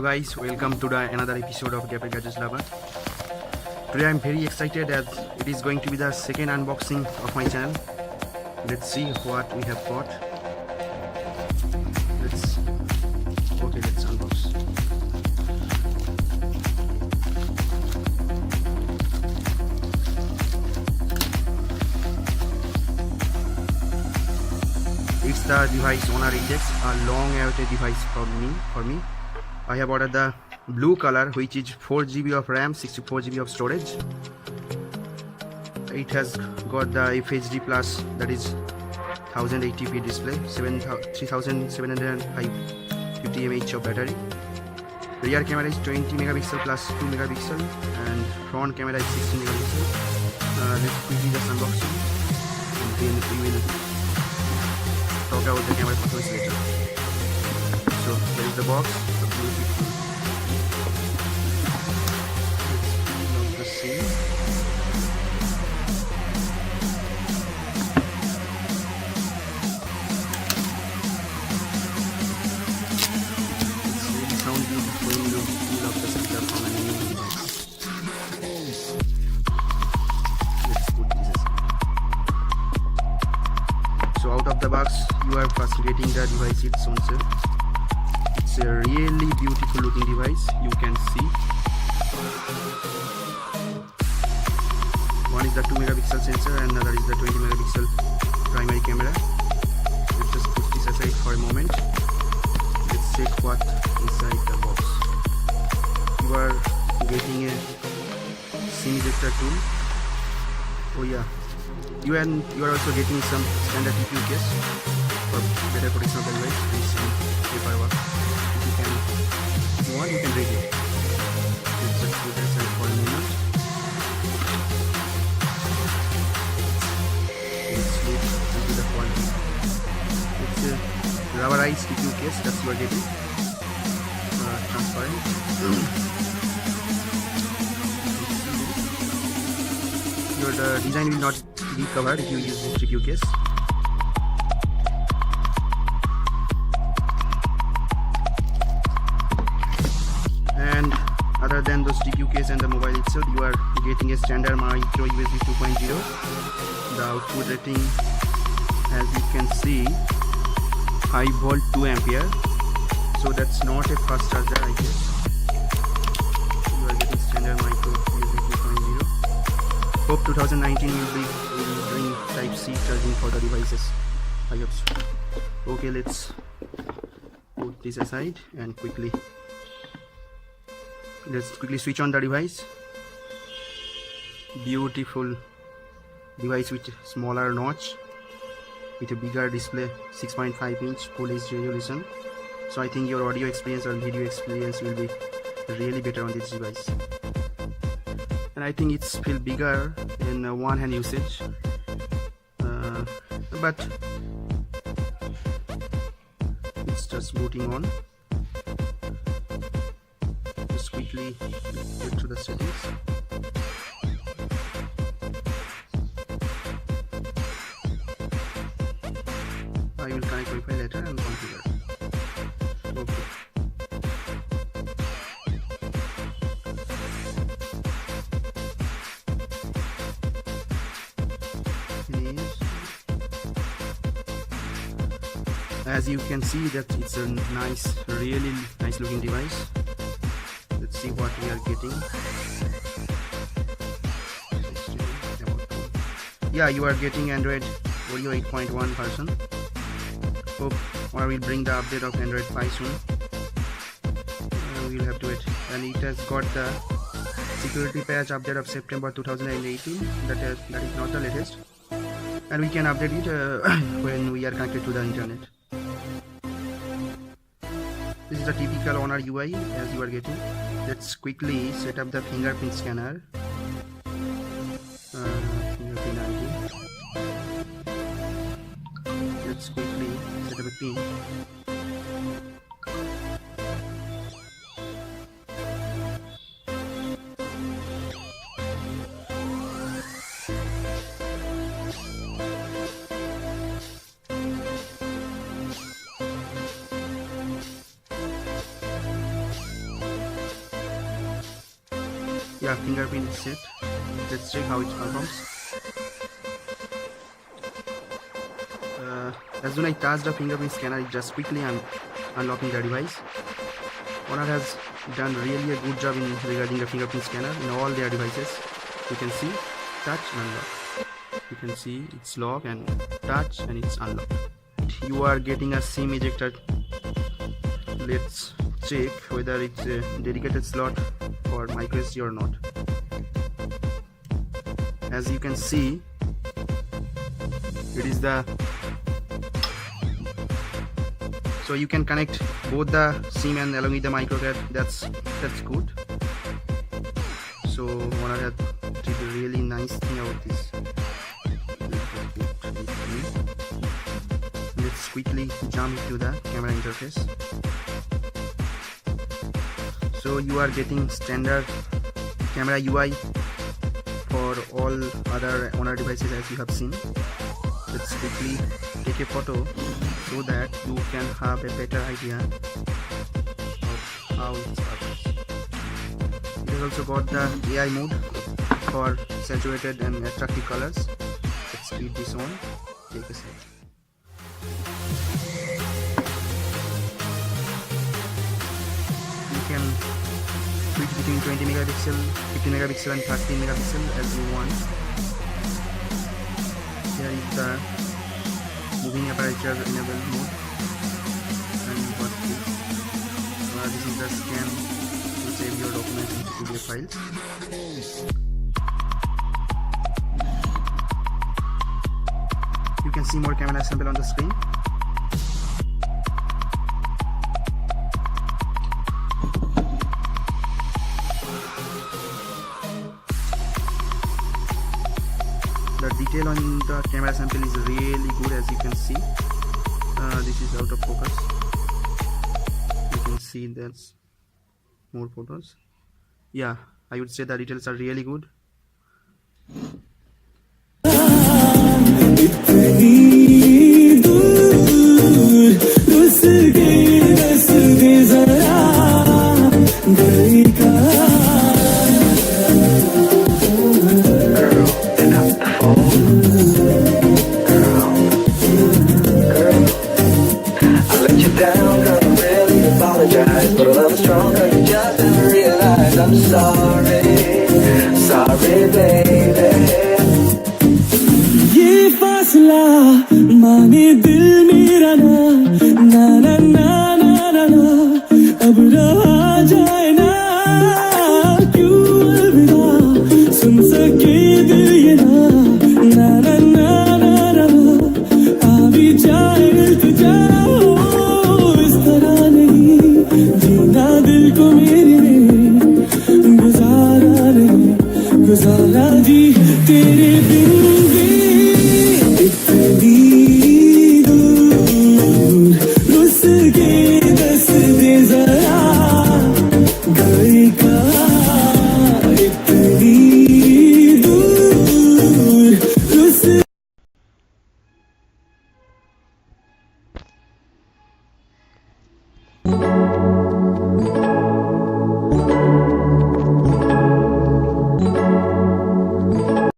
guys, welcome to another episode of Gapper Gadgets Lover. Today I'm very excited as it is going to be the second unboxing of my channel. Let's see what we have got. Let's unbox. It's the device Honor Index, a long-awaited device for me. I have ordered the blue color, which is 4 GB of RAM, 64 GB of storage. It has got the FHD Plus, that is 1080p display, 3750 mAh of battery. Rear camera is 20 megapixel plus 2 megapixel, and front camera is 16 megapixel. Let's quickly just unbox it, and then we will talk about the camera photos later. So here is the box. So out of the box, you are first getting the device its own self. It's a really beautiful looking device. You can see one is the 2 megapixel sensor and another is the 20 megapixel primary camera. Let's just put this aside for a moment. Let's check what inside the box. You are getting a SIM ejector tool. Oh yeah. You are also getting some standard TPU case for better protection of the device and some paperwork. If you want, you can read it. Let's just put that aside for a moment. Let's look into the quality. It's a rubberized TPU case that you are getting. Transparent. The design will not be covered if you use this TPU case. And other than those TPU case and the mobile itself, you are getting a standard micro USB 2.0. The output rating, as you can see, 5 volt 2 ampere. So that's not a fast charger, I guess. You are getting standard micro USB 2.0. Hope 2019 will be doing Type-C charging for the devices. I hope so. Okay, let's put this aside and let's quickly switch on the device. Beautiful device with smaller notch, with a bigger display, 6.5 inch full HD resolution. So I think your audio experience or video experience will be really better on this device. And I think it's feel bigger in one hand usage, but it's just booting on. Just quickly get to the settings. I will connect Wi-Fi later and configure. Okay. As you can see that it's a really nice looking device. Let's see what we are getting. Yeah, you are getting Android Oreo 8.1 version. Hope or will bring the update of Android 5 soon. We'll have to wait. And it has got the security patch update of September 2018. That is not the latest. And we can update it when we are connected to the internet. This is the typical Honor UI as you are getting. Let's quickly set up the fingerprint scanner. Fingerprint ID. Let's quickly set up a pin. Yeah, fingerprint is set. Let's check how it performs. As soon as I touch the fingerprint scanner, it just quickly unlocking the device. Honor has done really a good job in regarding the fingerprint scanner in all their devices. You can see touch and unlock. You can see it's lock and touch and it's unlock. You are getting a SIM ejector. Let's check whether it's a dedicated slot for microSD or not. As you can see, it is the, so you can connect both the SIM and along with the micro card. That's good. So Honor had did a really nice thing about this. Let's quickly jump to the camera interface. So you are getting standard camera UI for all other Honor devices as you have seen. Let's quickly take a photo so that you can have a better idea of how it works. It has also got the AI mode for saturated and attractive colors. Let's speed this on. Take a second. You can switch between 20 megapixel, 50 megapixel and 30 megapixel as you want. Here is the moving aperture enable mode, and what this is the scan to save your documents into PDF files. You can see more camera sample on the screen. The detail on the camera sample is really good, as you can see. This is out of focus. You can see that's more photos. Yeah, I would say the details are really good. But a love stronger, you just never realize. I'm sorry baby. ये फासला माने दिल मेरा ना ना ना ना